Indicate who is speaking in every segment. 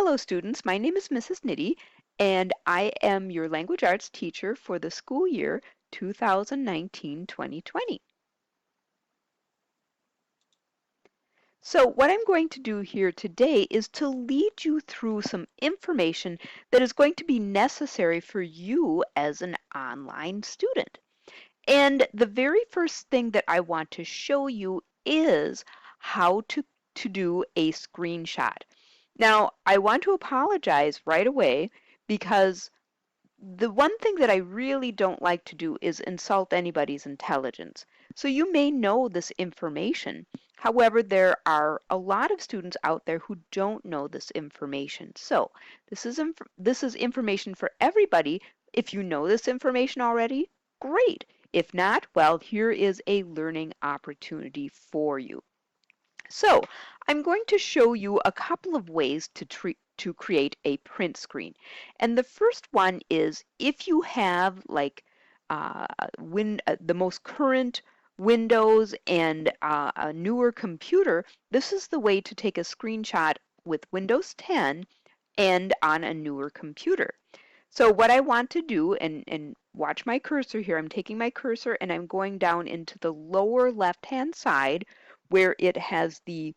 Speaker 1: Hello students, my name is Mrs. Nitty and I am your language arts teacher for the school year 2019-2020. So what I'm going to do here today is to lead you through some information that is going to be necessary for you as an online student. And the very first thing that I want to show you is how to do a screenshot. Now, I want to apologize right away because the one thing that I really don't like to do is insult anybody's intelligence. So you may know this information. However, there are a lot of students out there who don't know this information. So this is information for everybody. If you know this information already, great. If not, well, here is a learning opportunity for you. So I'm going to show you a couple of ways to create a print screen. And the first one is if you have like the most current Windows and a newer computer, this is the way to take a screenshot with Windows 10 and on a newer computer. So what I want to do, and watch my cursor here, I'm taking my cursor and I'm going down into the lower left-hand side where it has the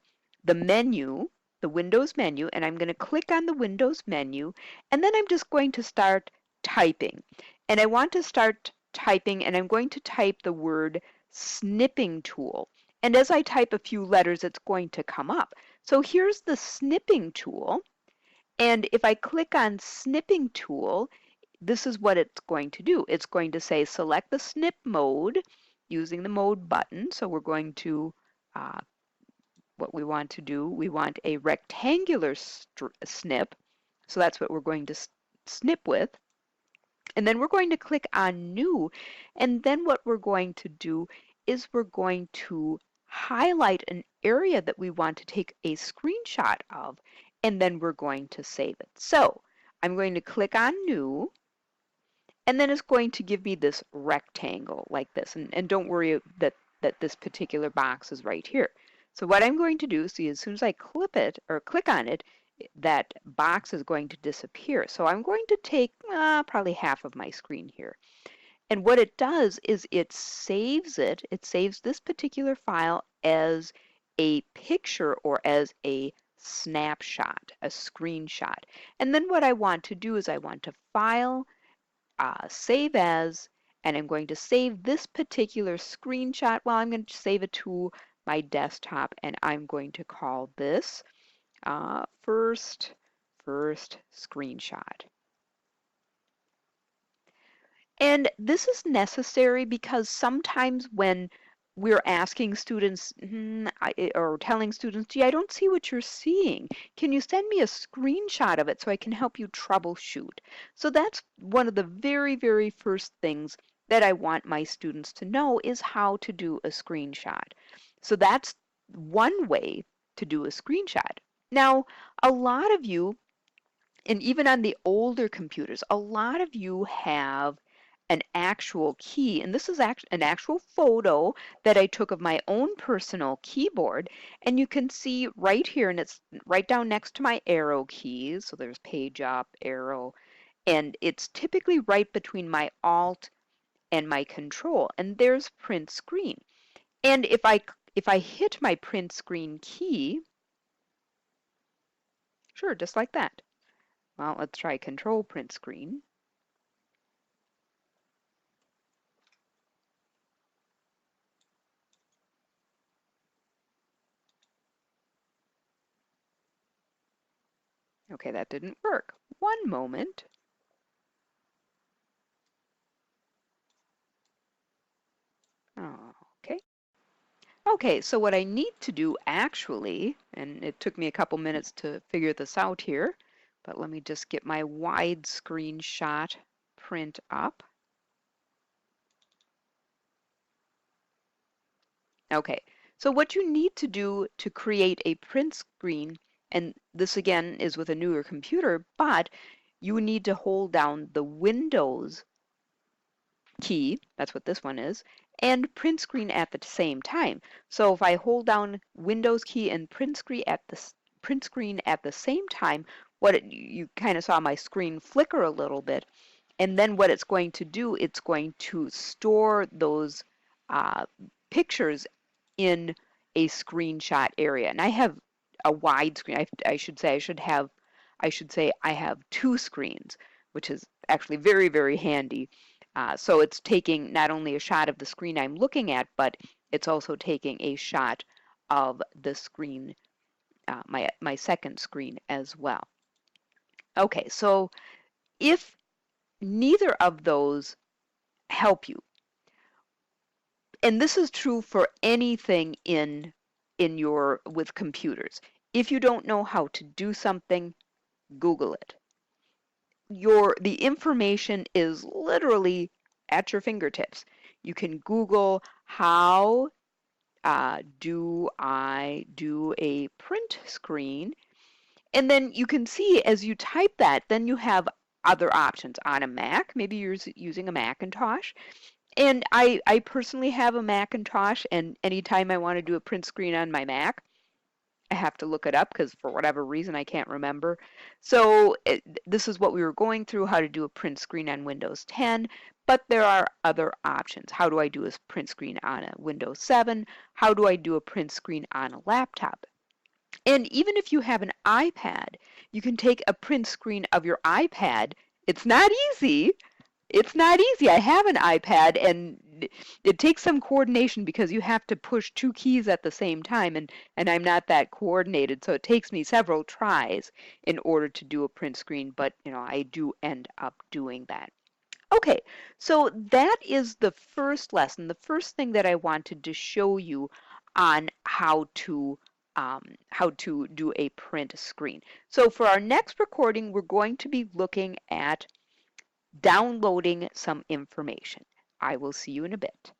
Speaker 1: menu, the Windows menu, and I'm going to click on the Windows menu, and then I'm just going to start typing. And I want to start typing, and I'm going to type the word snipping tool. And as I type a few letters, it's going to come up. So here's the snipping tool. And if I click on snipping tool, this is what it's going to do. It's going to say select the snip mode using the mode button. So we're going to, what we want to do, we want a rectangular snip. So that's what we're going to snip with. And then we're going to click on new. And then what we're going to do is we're going to highlight an area that we want to take a screenshot of, and then we're going to save it. So I'm going to click on new, and then it's going to give me this rectangle like this. And don't worry that this particular box is right here. So what I'm going to do, see, as soon as I clip it or click on it, that box is going to disappear. So I'm going to take probably half of my screen here. And what it does is it saves this particular file as a picture or as a snapshot, a screenshot. And then what I want to do is I want to file, save as, and I'm going to save this particular screenshot. Well, I'm going to save it to my desktop, and I'm going to call this first screenshot. And this is necessary because sometimes when we're asking students or telling students, gee, I don't see what you're seeing. Can you send me a screenshot of it so I can help you troubleshoot? So that's one of the very, very first things that I want my students to know is how to do a screenshot. So that's one way to do a screenshot. Now, a lot of you, and even on the older computers, a lot of you have an actual key, and this is an actual photo that I took of my own personal keyboard, and you can see right here, and it's right down next to my arrow keys, so there's page up, arrow, and it's typically right between my Alt and my Control, and there's print screen. And if I hit my print screen key, sure, just like that. Well, let's try Control print screen. Okay, that didn't work. One moment. Okay. Okay, so what I need to do actually, and it took me a couple minutes to figure this out here, but let me just get my widescreen shot print up. Okay, so what you need to do to create a print screen, and this again is with a newer computer, but you need to hold down the Windows key, that's what this one is, and print screen at the same time. So if I hold down Windows key and print screen at the same time, you kind of saw my screen flicker a little bit. And then what it's going to do, it's going to store those uh, pictures in a screenshot area. And I have a wide screen. I should say I have two screens, which is actually very, very handy. So it's taking not only a shot of the screen I'm looking at, but it's also taking a shot of the screen, my second screen as well. Okay, so if neither of those help you, and this is true for anything in your with computers. If you don't know how to do something, Google it. The information is literally at your fingertips. You can Google how do I do a print screen, and then you can see as you type that, then you have other options on a Mac. Maybe you're using a Macintosh. And I personally have a Macintosh, and anytime I want to do a print screen on my Mac, I have to look it up because for whatever reason I can't remember. So this is what we were going through, how to do a print screen on Windows 10, but there are other options. How do I do a print screen on a Windows 7? How do I do a print screen on a laptop? And even if you have an iPad, you can take a print screen of your iPad. It's not easy. It's not easy. I have an iPad and it takes some coordination because you have to push two keys at the same time and I'm not that coordinated. So it takes me several tries in order to do a print screen, but I do end up doing that. Okay, so that is the first lesson, the first thing that I wanted to show you on how to do a print screen. So for our next recording, we're going to be looking at downloading some information. I will see you in a bit.